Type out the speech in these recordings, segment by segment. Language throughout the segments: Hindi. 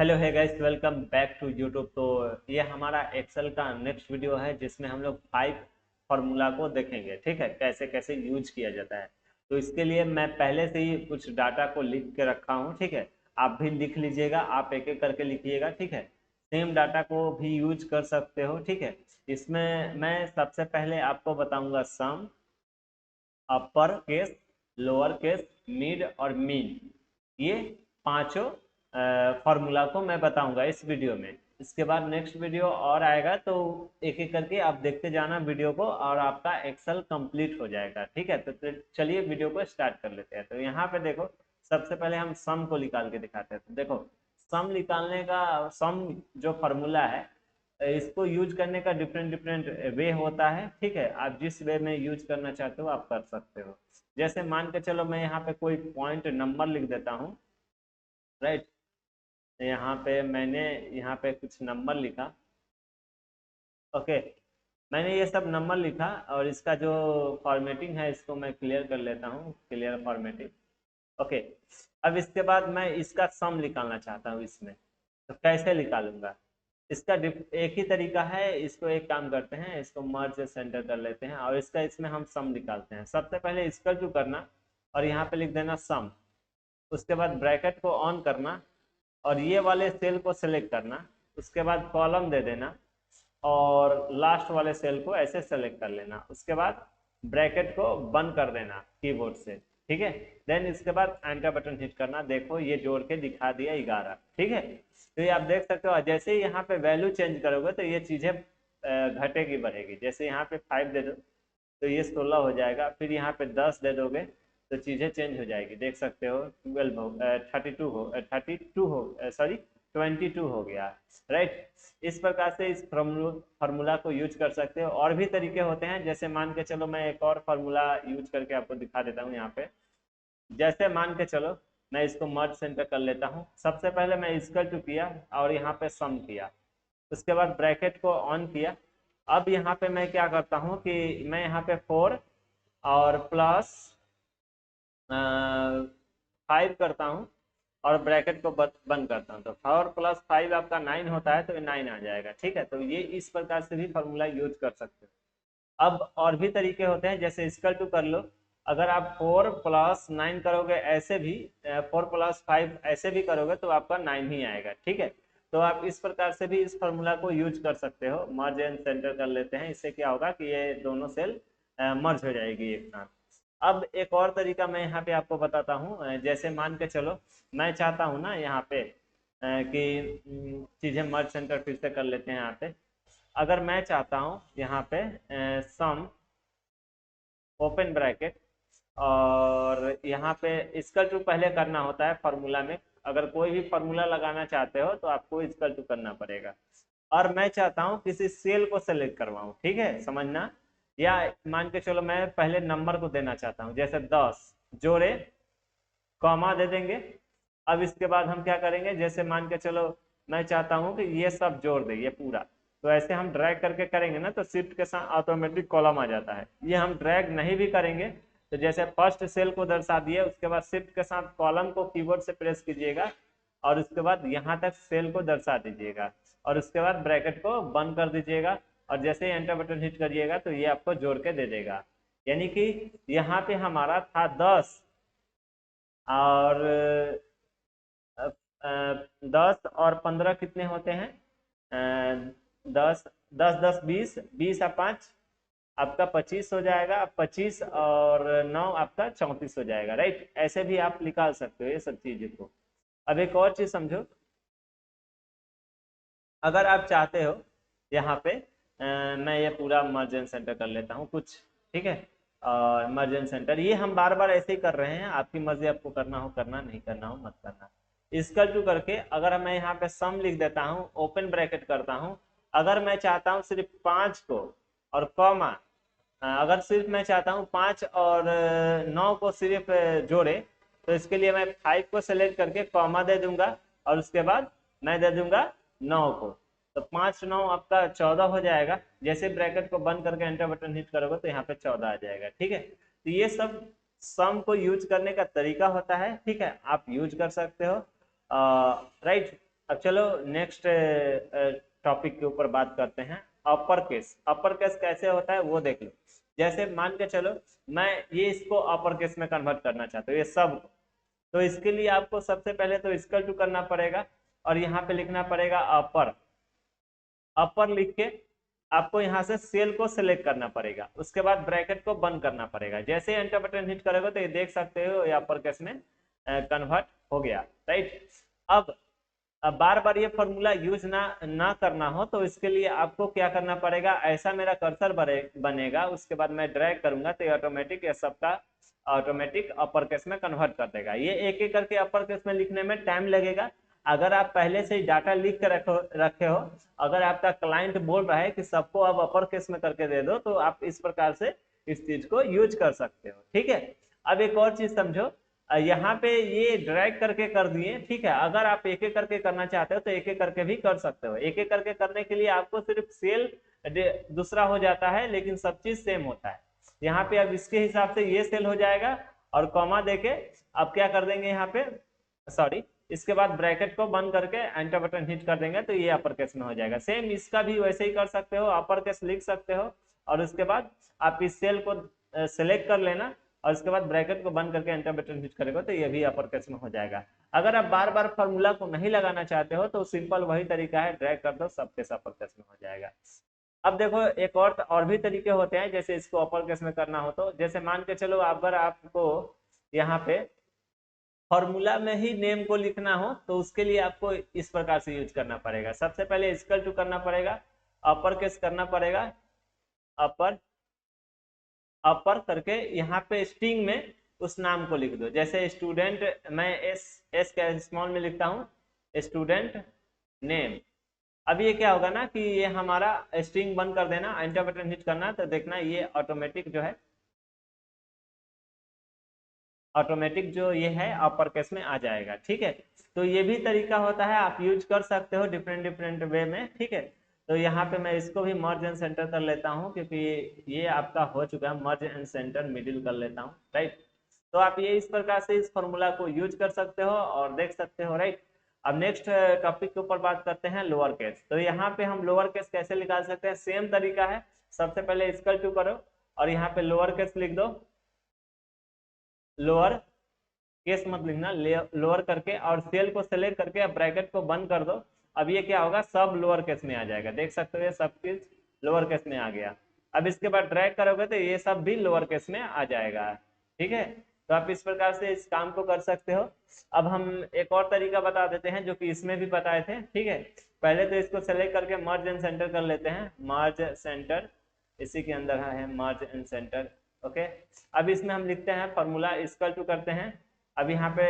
Hello hi guys, welcome back to YouTube. तो ये हमारा एक्सेल का नेक्स्ट वीडियो है जिसमें हम लोग 5 फार्मूला को देखेंगे। ठीक है, कैसे कैसे यूज किया जाता है। तो इसके लिए मैं पहले से ही कुछ डाटा को लिख के रखा हूँ। ठीक है, आप भी लिख लीजिएगा, आप एक एक करके लिखिएगा। ठीक है, सेम डाटा को भी यूज कर सकते हो। ठीक है, इसमें मैं सबसे पहले आपको बताऊंगा sum, upper case, lower case, mid और मीन। ये पांचों फॉर्मूला को मैं बताऊंगा इस वीडियो में। इसके बाद नेक्स्ट वीडियो और आएगा, तो एक एक करके आप देखते जाना वीडियो को और आपका एक्सेल कंप्लीट हो जाएगा। ठीक है, तो चलिए वीडियो को स्टार्ट कर लेते हैं। तो यहाँ पे देखो, सबसे पहले हम सम को निकाल के दिखाते हैं। तो देखो, सम निकालने का, सम जो फॉर्मूला है, इसको यूज करने का डिफरेंट डिफरेंट वे होता है। ठीक है, आप जिस वे में यूज करना चाहते हो आप कर सकते हो। जैसे मान के चलो, मैं यहाँ पे कोई पॉइंट नंबर लिख देता हूँ। राइट, यहाँ पे मैंने यहाँ पे कुछ नंबर लिखा। ओके, मैंने ये सब नंबर लिखा और इसका जो फॉर्मेटिंग है इसको मैं क्लियर कर लेता हूँ, क्लियर फॉर्मेटिंग। ओके, अब इसके बाद मैं इसका सम निकालना चाहता हूँ इसमें। तो कैसे निकालूंगा इसका? एक ही तरीका है। इसको एक काम करते हैं, इसको मर्ज सेंटर कर लेते हैं और इसका इसमें हम सम निकालते हैं। सबसे पहले इसका टू करना और यहाँ पे लिख देना सम। उसके बाद ब्रैकेट को ऑन करना और ये वाले सेल को सिलेक्ट करना। उसके बाद कॉलम दे देना और लास्ट वाले सेल को ऐसे सेलेक्ट कर लेना। उसके बाद ब्रैकेट को बंद कर देना कीबोर्ड से। ठीक है, देन इसके बाद एंटर बटन हिट करना। देखो ये जोड़ के दिखा दिया 11। ठीक है, तो ये आप देख सकते हो। जैसे ही यहाँ पे वैल्यू चेंज करोगे तो ये चीजें घटेगी बढ़ेगी। जैसे यहाँ पे 5 दे दो तो ये 16 हो जाएगा। फिर यहाँ पे 10 दे दोगे तो चीजें चेंज हो जाएगी। देख सकते हो 12 हो, 32 हो, सॉरी 22 हो गया। राइट, इस प्रकार से इस फार्मूला को यूज कर सकते हो। और भी तरीके होते हैं, जैसे मान के चलो मैं एक और फार्मूला यूज करके आपको दिखा देता हूँ यहाँ पे। जैसे मान के चलो, मैं इसको मर्ज सेंटर कर लेता हूँ। सबसे पहले मैं इसका टू किया और यहाँ पे सम किया। उसके बाद ब्रैकेट को ऑन किया। अब यहाँ पे मैं क्या करता हूँ कि मैं यहाँ पे 4 और प्लस 5 करता हूँ और ब्रैकेट को बंद करता हूँ। तो 4 + 5 आपका 9 होता है, तो 9 आ जाएगा। ठीक है, तो ये इस प्रकार से भी फॉर्मूला यूज कर सकते हो। अब और भी तरीके होते हैं, जैसे इसका टू कर लो। अगर आप 4 + 9 करोगे ऐसे भी, 4 + 5 ऐसे भी करोगे तो आपका 9 ही आएगा। ठीक है, तो आप इस प्रकार से भी इस फॉर्मूला को यूज कर सकते हो। मर्ज एंड सेंटर कर लेते हैं, इससे क्या होगा कि ये दोनों सेल मर्ज हो जाएगी एक साथ। अब एक और तरीका मैं यहाँ पे आपको बताता हूँ। जैसे मान के चलो, मैं चाहता हूँ ना यहाँ पे कि चीजें मर्ज सेंटर फिर से कर लेते हैं यहाँ पे। अगर मैं चाहता हूँ यहाँ पे सम ओपन ब्रैकेट और यहाँ पे इसका टू पहले करना होता है फॉर्मूला में। अगर कोई भी फॉर्मूला लगाना चाहते हो तो आपको इसका टू करना पड़ेगा। और मैं चाहता हूँ किसी सेल को सेलेक्ट करवाऊँ। ठीक है, समझना। या मान के चलो मैं पहले नंबर को देना चाहता हूँ, जैसे 10 जोड़े कॉमा दे देंगे। अब इसके बाद हम क्या करेंगे, जैसे मान के चलो मैं चाहता हूँ कि ये सब जोड़ दे ये पूरा। तो ऐसे हम ड्रैग करके करेंगे ना तो शिफ्ट के साथ ऑटोमेटिक कॉलम आ जाता है। ये हम ड्रैग नहीं भी करेंगे तो जैसे फर्स्ट सेल को दर्शा दिए, उसके बाद शिफ्ट के साथ कॉलम को कीबोर्ड से प्रेस कीजिएगा और उसके बाद यहाँ तक सेल को दर्शा दीजिएगा और उसके बाद ब्रैकेट को बंद कर दीजिएगा और जैसे ही एंटर बटन हिट करिएगा तो ये आपको जोड़ के दे देगा। यानी कि यहाँ पे हमारा था 10 और 10 और 15 कितने होते हैं? 10 10 10 20, 20 और 5 आपका 25 हो जाएगा। 25 और 9 आपका 34 हो जाएगा। राइट, ऐसे भी आप निकाल सकते हो ये सब चीजें को। अब एक और चीज समझो, अगर आप चाहते हो यहाँ पे मैं ये पूरा मर्जेंट सेंटर कर लेता हूँ कुछ। ठीक है, और मर्जेंट सेंटर ये हम बार बार ऐसे ही कर रहे हैं, आपकी मर्जी, आपको करना हो करना, नहीं करना हो मत करना। इसकल टू करके अगर मैं यहाँ पे सम लिख देता हूँ, ओपन ब्रैकेट करता हूँ। अगर मैं चाहता हूँ सिर्फ 5 को और कॉमा, अगर सिर्फ मैं चाहता हूँ 5 और 9 को सिर्फ जोड़े, तो इसके लिए मैं 5 को सेलेक्ट करके कॉमा दे दूंगा और उसके बाद मैं दे दूंगा 9 को। तो 5 9 आपका 14 हो जाएगा। जैसे ब्रैकेट को बंद करके एंटर बटन हिट करोगे तो यहाँ पे 14 आ जाएगा। ठीक है, तो ये सब सम को यूज करने का तरीका होता है। ठीक है, आप यूज कर सकते हो। राइट, अब चलो नेक्स्ट टॉपिक के ऊपर बात करते हैं। अपर केस, अपर केस कैसे होता है वो देख लो। जैसे मान के चलो मैं ये इसको अपर केस में कन्वर्ट करना चाहता हूँ, ये सब को, तो इसके लिए आपको सबसे पहले तो इक्वल टू करना पड़ेगा और यहाँ पे लिखना पड़ेगा अपर। अपर लिख के आपको यहाँ से सेल को सिलेक्ट करना पड़ेगा, उसके बाद ब्रैकेट को बंद करना पड़ेगा। जैसे एंटर बटन हिट करोगे तो ये देख सकते हो ये अपर केस में कन्वर्ट हो गया, राइट। अब बार बार ये फॉर्मूला यूज ना करना हो तो इसके लिए आपको क्या करना पड़ेगा, ऐसा मेरा कर्सर बनेगा, उसके बाद मैं ड्रैग करूंगा तो ये ऑटोमेटिक ये सबका ऑटोमेटिक अपर केस में कन्वर्ट कर देगा। ये एक एक करके अपर केस में लिखने में टाइम लगेगा। अगर आप पहले से ही डाटा लिख कर रखे हो, अगर आपका क्लाइंट बोल रहा है कि सबको अब अपर केस में करके दे दो, तो आप इस प्रकार से इस चीज को यूज कर सकते हो, ठीक है। अब एक और चीज समझो, यहाँ पे ये ड्रैग करके कर दिए, ठीक है। अगर आप एक एक करके करना चाहते हो तो एक एक करके भी कर सकते हो। एक एक करके करने के लिए आपको सिर्फ सेल दूसरा हो जाता है, लेकिन सब चीज सेम होता है। यहाँ पे अब इसके हिसाब से ये सेल हो जाएगा और कॉमा देके अब क्या कर देंगे यहाँ पे, सॉरी, इसके बाद ब्रैकेट को बंद करके एंटर बटन हिट कर देंगे तो ये अपर केस में हो जाएगा। सेम इसका भी वैसे ही कर सकते हो, अपर केस लिख सकते हो और उसके बाद आप इस सेल को सिलेक्ट कर लेना और उसके बाद ब्रैकेट को बंद करके एंटर बटन हिट करेगा तो ये भी अपर केस में हो जाएगा। अगर आप बार बार फॉर्मूला को नहीं लगाना चाहते हो तो सिंपल वही तरीका है, ड्रैग कर दो, सब केस अपर केस में हो जाएगा। अब देखो एक और भी तरीके होते हैं, जैसे इसको अपर केस में करना हो तो जैसे मान के चलो अगर आपको यहाँ पे फॉर्मूला में ही नेम को लिखना हो तो उसके लिए आपको इस प्रकार से यूज करना पड़ेगा। सबसे पहले इक्वल टू करना पड़ेगा, अपर केस करना पड़ेगा, अपर अपर करके यहाँ पे स्ट्रिंग में उस नाम को लिख दो। जैसे स्टूडेंट, मैं एस का स्मॉल में लिखता हूँ, स्टूडेंट नेम। अब ये क्या होगा ना कि ये हमारा स्ट्रिंग बंद कर देना, एंटर बटन हिट करना तो देखना ये ऑटोमेटिक जो है, ऑटोमेटिक जो ये है अपर केस में आ जाएगा, ठीक है। तो ये भी तरीका होता है, आप यूज कर सकते हो डिफरेंट डिफरेंट वे में, ठीक है। तो यहाँ पे मैं इसको भी मर्ज एंड सेंटर कर लेता हूँ, क्योंकि ये आपका हो चुका है, मर्ज एंड सेंटर मिडिल कर लेता हूँ, राइट। तो आप ये इस प्रकार से इस फॉर्मूला को यूज कर सकते हो और देख सकते हो, राइट। अब नेक्स्ट टॉपिक के ऊपर बात करते हैं लोअर केस। तो यहाँ पे हम लोअर केस कैसे निकाल सकते हैं, सेम तरीका है। सबसे पहले इक्वल टू करो और यहाँ पे लोअर केस लिख दो, लोअर केस मत लिखना, लोअर करके और सेल को सेलेक्ट करके अब ब्रैकेट को बंद कर दो। अब ये क्या होगा, सब लोअर केस में आ जाएगा, देख सकते हो ये सब चीज लोअर केस में आ गया। अब इसके बाद ड्रैग करोगे तो ये सब भी लोअर केस में आ जाएगा, ठीक है। तो आप इस प्रकार से इस काम को कर सकते हो। अब हम एक और तरीका बता देते हैं जो कि इसमें भी बताए थे, ठीक है। पहले तो इसको सेलेक्ट करके मर्ज एंड सेंटर कर लेते हैं, मर्ज सेंटर, इसी के अंदर है मर्ज एंड सेंटर, ओके। अब इसमें हम लिखते हैं फॉर्मूला इक्वल टू करते हैं। अब यहाँ पे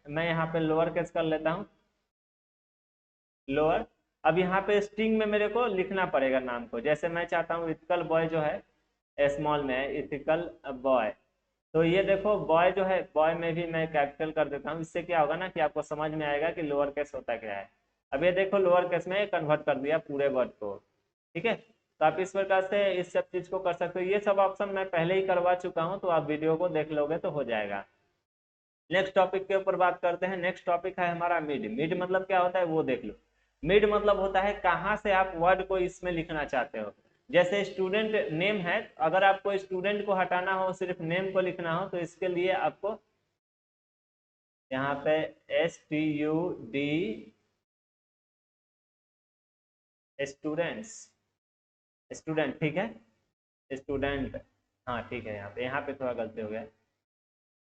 मैं यहाँ पे लोअर केस कर लेता हूँ, लोअर। अब यहाँ पे स्ट्रिंग में मेरे को लिखना पड़ेगा नाम को, जैसे मैं चाहता हूँ इथिकल बॉय जो है स्मॉल में है, इथिकल बॉय। तो ये देखो बॉय जो है, बॉय में भी मैं कैपिटल कर देता हूँ। इससे क्या होगा ना कि आपको समझ में आएगा कि लोअर केस होता क्या है। अब ये देखो लोअर केस में कन्वर्ट कर दिया पूरे वर्ड को, ठीक है। तो आप इस प्रकार से इस सब चीज को कर सकते हो। ये सब ऑप्शन मैं पहले ही करवा चुका हूँ, तो आप वीडियो को देख लोगे तो हो जाएगा। नेक्स्ट टॉपिक के ऊपर बात करते हैं। नेक्स्ट टॉपिक है हमारा मिड। मिड मतलब क्या होता है वो देख लो। मिड मतलब होता है कहाँ से आप वर्ड को इसमें लिखना चाहते हो। जैसे स्टूडेंट नेम है, अगर आपको स्टूडेंट को हटाना हो, सिर्फ नेम को लिखना हो, तो इसके लिए आपको यहाँ पे STUD स्टूडेंट्स, स्टूडेंट, ठीक है, स्टूडेंट, हाँ ठीक है। यहाँ पे थोड़ा गलती हो गया,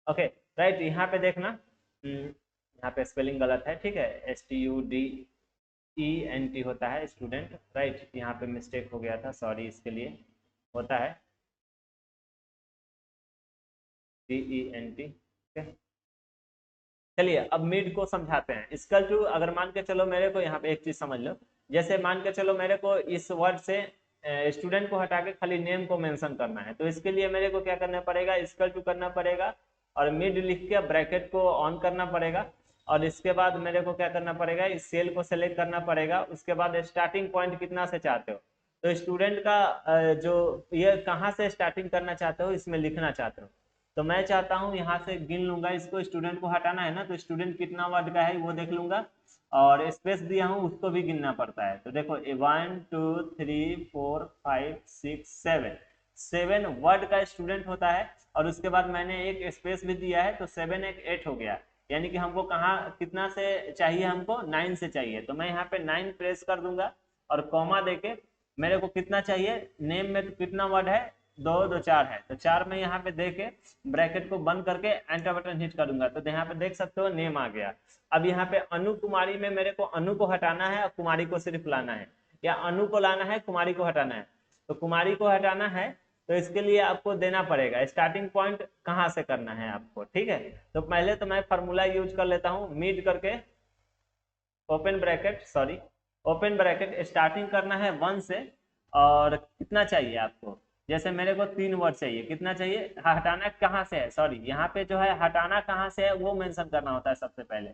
ओके, राइट। यहाँ पे देखना, यहाँ पे स्पेलिंग गलत है, ठीक है, STUDENT होता है स्टूडेंट, राइट। यहाँ पे मिस्टेक हो गया था, सॉरी, इसके लिए होता है DENT, ठीक है। चलिए अब मिड को समझाते हैं। इक्वल टू, अगर मान के चलो मेरे को यहाँ पे एक चीज समझ लो, जैसे मान के चलो मेरे को इस वर्ड से स्टूडेंट को हटा के खाली नेम को मेंशन करना है, तो इसके लिए मेरे को क्या करना पड़ेगा, इक्वल टू करना पड़ेगा और मिड लिख के ब्रैकेट को ऑन करना पड़ेगा। और इसके बाद मेरे को क्या करना पड़ेगा, इस सेल को सेलेक्ट करना पड़ेगा। उसके बाद स्टार्टिंग पॉइंट कितना से चाहते हो, तो स्टूडेंट का जो ये कहाँ से स्टार्टिंग करना चाहते हो इसमें लिखना चाहते हो। तो मैं चाहता हूँ यहाँ से गिन लूंगा, इसको स्टूडेंट को हटाना है ना, तो स्टूडेंट कितना वर्ड का है वो देख लूंगा और स्पेस दिया हूँ उसको भी गिनना पड़ता है। तो देखो 1 2 3 4 5 6 7, 7 वर्ड का स्टूडेंट होता है और उसके बाद मैंने एक स्पेस भी दिया है, तो 7 एक 8 हो गया। यानी कि हमको कहाँ कितना से चाहिए, हमको 9 से चाहिए। तो मैं यहाँ पे 9 प्रेस कर दूंगा और कॉमा देके मेरे को कितना चाहिए, नेम में तो कितना वर्ड है, 2 2 4 है, तो 4 में यहाँ पे दे के ब्रैकेट को बंद करके एंटर बटन हिट करूंगा। तो यहाँ पे देख सकते हो नेम आ गया। अब यहाँ पे अनु कुमारी में मेरे को अनु को हटाना है और कुमारी को सिर्फ लाना है, या अनु को लाना है कुमारी को हटाना है। तो कुमारी को हटाना है तो इसके लिए आपको देना पड़ेगा स्टार्टिंग पॉइंट कहाँ से करना है आपको, ठीक है। तो पहले तो मैं फार्मूला यूज कर लेता हूँ, मीड करके open bracket, sorry open bracket, starting करना है 1 से। और कितना चाहिए आपको, जैसे मेरे को 3 वर्ड चाहिए, कितना चाहिए, हटाना कहाँ से है, सॉरी यहाँ पे जो है हटाना कहाँ से है वो मेंशन करना होता है सबसे पहले,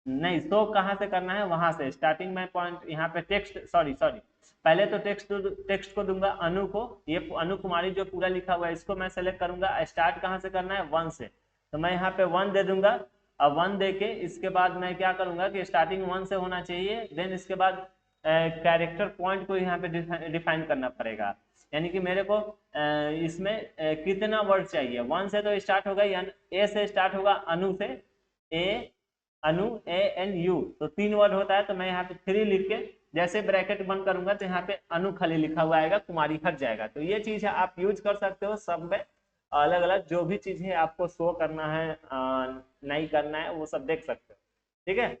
नहीं शो कहाँ से करना है वहां से। स्टार्टिंग में पॉइंट यहाँ पे टेक्स्ट, सॉरी सॉरी पहले तो टेक्स्ट को दूंगा अनु को, ये अनु कुमारी जो पूरा लिखा हुआ है इसको मैं सेलेक्ट करूंगा। स्टार्ट कहाँ से करना है, 1 से, तो मैं यहाँ पे 1 दे दूंगा। अब 1 दे के इसके बाद मैं क्या करूंगा कि स्टार्टिंग 1 से होना चाहिए, देन इसके बाद कैरेक्टर पॉइंट को यहाँ पे डिफाइन करना पड़ेगा। यानी कि मेरे को इसमें कितना वर्ड चाहिए, 1 से तो स्टार्ट होगा, यानी ए से स्टार्ट होगा, अनु से, ए अनु ए एन यू, तो 3 वर्ड होता है। तो मैं यहाँ पे 3 लिख के जैसे ब्रैकेट बंद करूंगा तो यहाँ पे अनु खाली लिखा हुआ आएगा, कुमारी हट जाएगा। तो ये चीज है, आप यूज कर सकते हो सब में, अलग अलग जो भी चीजें आपको शो करना है नहीं करना है वो सब देख सकते हो, ठीक है।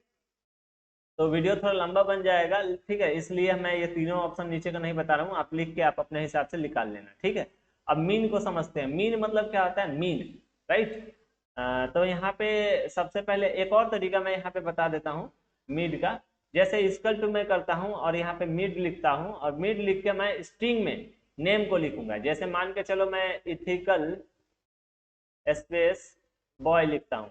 तो वीडियो थोड़ा लंबा बन जाएगा, ठीक है, इसलिए मैं ये तीनों ऑप्शन नीचे का नहीं बता रहा हूँ, आप लिख के आप अपने हिसाब से निकाल लेना, ठीक है। अब मीन को समझते हैं, मीन मतलब क्या होता है, मीन, राइट। तो यहाँ पे सबसे पहले एक और तरीका मैं यहाँ पे बता देता हूँ मिड का। जैसे इक्वल टू मैं करता हूँ और यहाँ पे मिड लिखता हूँ, और मिड लिख के मैं स्ट्रिंग में नेम को लिखूंगा। जैसे मान के चलो मैं इथिकल स्पेस बॉय लिखता हूँ,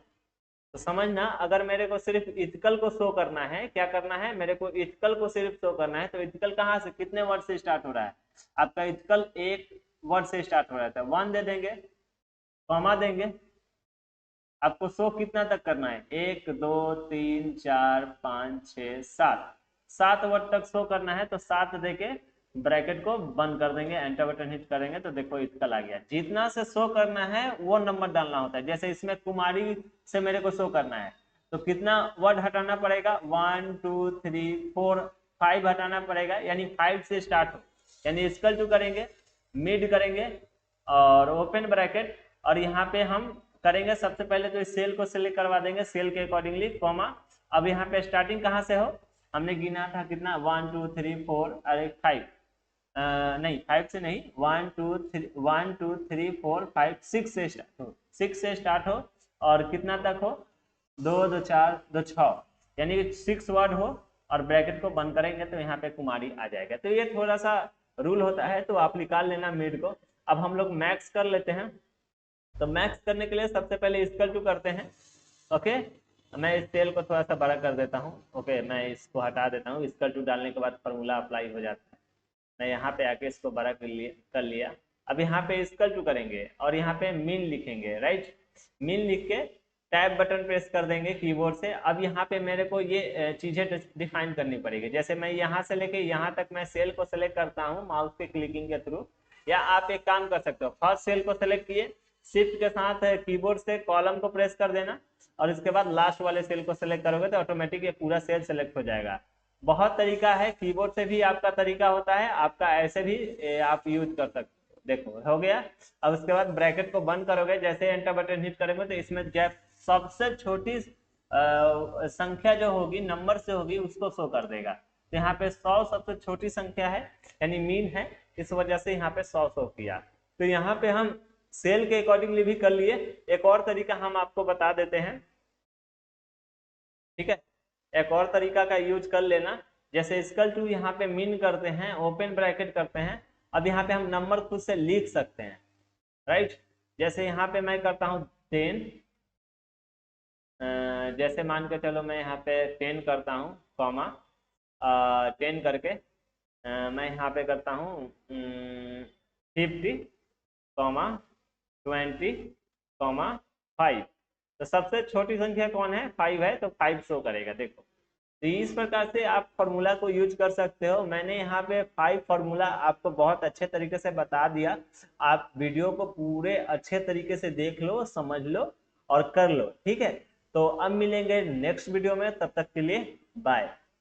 तो समझना अगर मेरे को सिर्फ इथिकल को शो करना है, क्या करना है, मेरे को इथिकल को सिर्फ शो करना है, तो इथिकल कहाँ से कितने वर्ड से स्टार्ट हो रहा है, आपका इथिकल एक वर्ड से स्टार्ट हो रहा है, 1 दे देंगे, कॉमा देंगे, आपको शो कितना तक करना है, 1 2 3 4 5 6 7, 7 वर्ड तक शो करना है। तो 7 देके ब्रैकेट को बंद कर देंगे, एंटर बटन हिट करेंगे तो देखो इथिकल आ गया। जितना से शो करना है वो नंबर डालना होता है। जैसे इसमें कुमारी से मेरे को शो करना है, तो कितना वर्ड हटाना पड़ेगा, 1 2 3 4 5 हटाना पड़ेगा, यानी 5 से स्टार्ट हो, यानी इक्वल टू करेंगे, मिड करेंगे और ओपन ब्रैकेट, और यहाँ पे हम करेंगे सबसे पहले तो इस सेल को सिलेक्ट करवा देंगे, सेल के अकॉर्डिंगली, कॉमा। अब यहाँ पे स्टार्टिंग कहाँ से हो, हमने गिना था कितना, 1 2 3 4, अरे 5 नहीं 5 से नहीं, 1 2 3 1 2 3 4 5 6 से स्टार्ट हो, 6 से स्टार्ट हो और कितना तक हो, 2 2 4 2 6, यानी 6 वर्ड हो और ब्रैकेट को बंद करेंगे तो यहाँ पे कुमारी आ जाएगा। तो ये थोड़ा सा रूल होता है, तो आप निकाल लेना मिड को। अब हम लोग मैक्स कर लेते हैं। तो मैक्स करने के लिए सबसे पहले इक्वल टू करते हैं, ओके। मैं इस सेल को थोड़ा सा बड़ा कर देता हूँ, ओके, मैं इसको हटा देता हूँ। इक्वल टू डालने के बाद फॉर्मूला अप्लाई हो जाता है। मैं यहाँ पे आके इसको बड़ा कर लिया। अब यहाँ पे इक्वल टू करेंगे और यहाँ पे मीन लिखेंगे, राइट। मीन लिख के टैब बटन प्रेस कर देंगे कीबोर्ड से। अब यहाँ पे मेरे को ये चीजें डिफाइन करनी पड़ेगी। जैसे मैं यहाँ से लेके यहाँ तक मैं सेल को सिलेक्ट करता हूँ माउस के क्लिकिंग के थ्रू, या आप एक काम कर सकते हो, फर्स्ट सेल को सिलेक्ट किए, शिफ्ट के साथ कीबोर्ड से कॉलम को प्रेस कर देना और इसके बाद लास्ट वाले सेल को सिलेक्ट करोगे तो ऑटोमेटिक ये पूरा सेल सिलेक्ट हो जाएगा। बहुत तरीका है, कीबोर्ड से भी आपका तरीका होता है, आपका ऐसे भी आप यूज कर सकते हो। देखो हो गया। अब उसके बाद ब्रैकेट को बंद करोगे, जैसे एंटर बटन हिट करेंगे तो इसमें गैप सबसे छोटी संख्या जो होगी नंबर से होगी उसको शो कर देगा। तो यहाँ पे 100 सबसे छोटी संख्या है, यानी मीन है, इस वजह से यहाँ पे 100 शो किया। तो यहाँ पे हम सेल के अकॉर्डिंगली भी कर लिए। एक और तरीका हम आपको बता देते हैं, ठीक है, एक और तरीका का यूज कर लेना। जैसे इक्वल टू यहाँ पे मीन करते हैं, ओपन ब्रैकेट करते हैं। अब यहाँ पे हम नंबर खुद से लिख सकते हैं, राइट। जैसे यहाँ पे मैं करता हूँ 10, जैसे मान के चलो मैं यहाँ पे 10 करता हूँ, कॉमा 10 करके मैं यहाँ पे करता हूँ 50, कॉमा 20, कॉमा 5। तो सबसे छोटी संख्या कौन है, 5 है, तो 5 शो करेगा। देखो तो इस प्रकार से आप फॉर्मूला को यूज कर सकते हो। मैंने यहाँ पे 5 फॉर्मूला आपको बहुत अच्छे तरीके से बता दिया। आप वीडियो को पूरे अच्छे तरीके से देख लो, समझ लो और कर लो, ठीक है। तो अब मिलेंगे नेक्स्ट वीडियो में, तब तक के लिए बाय।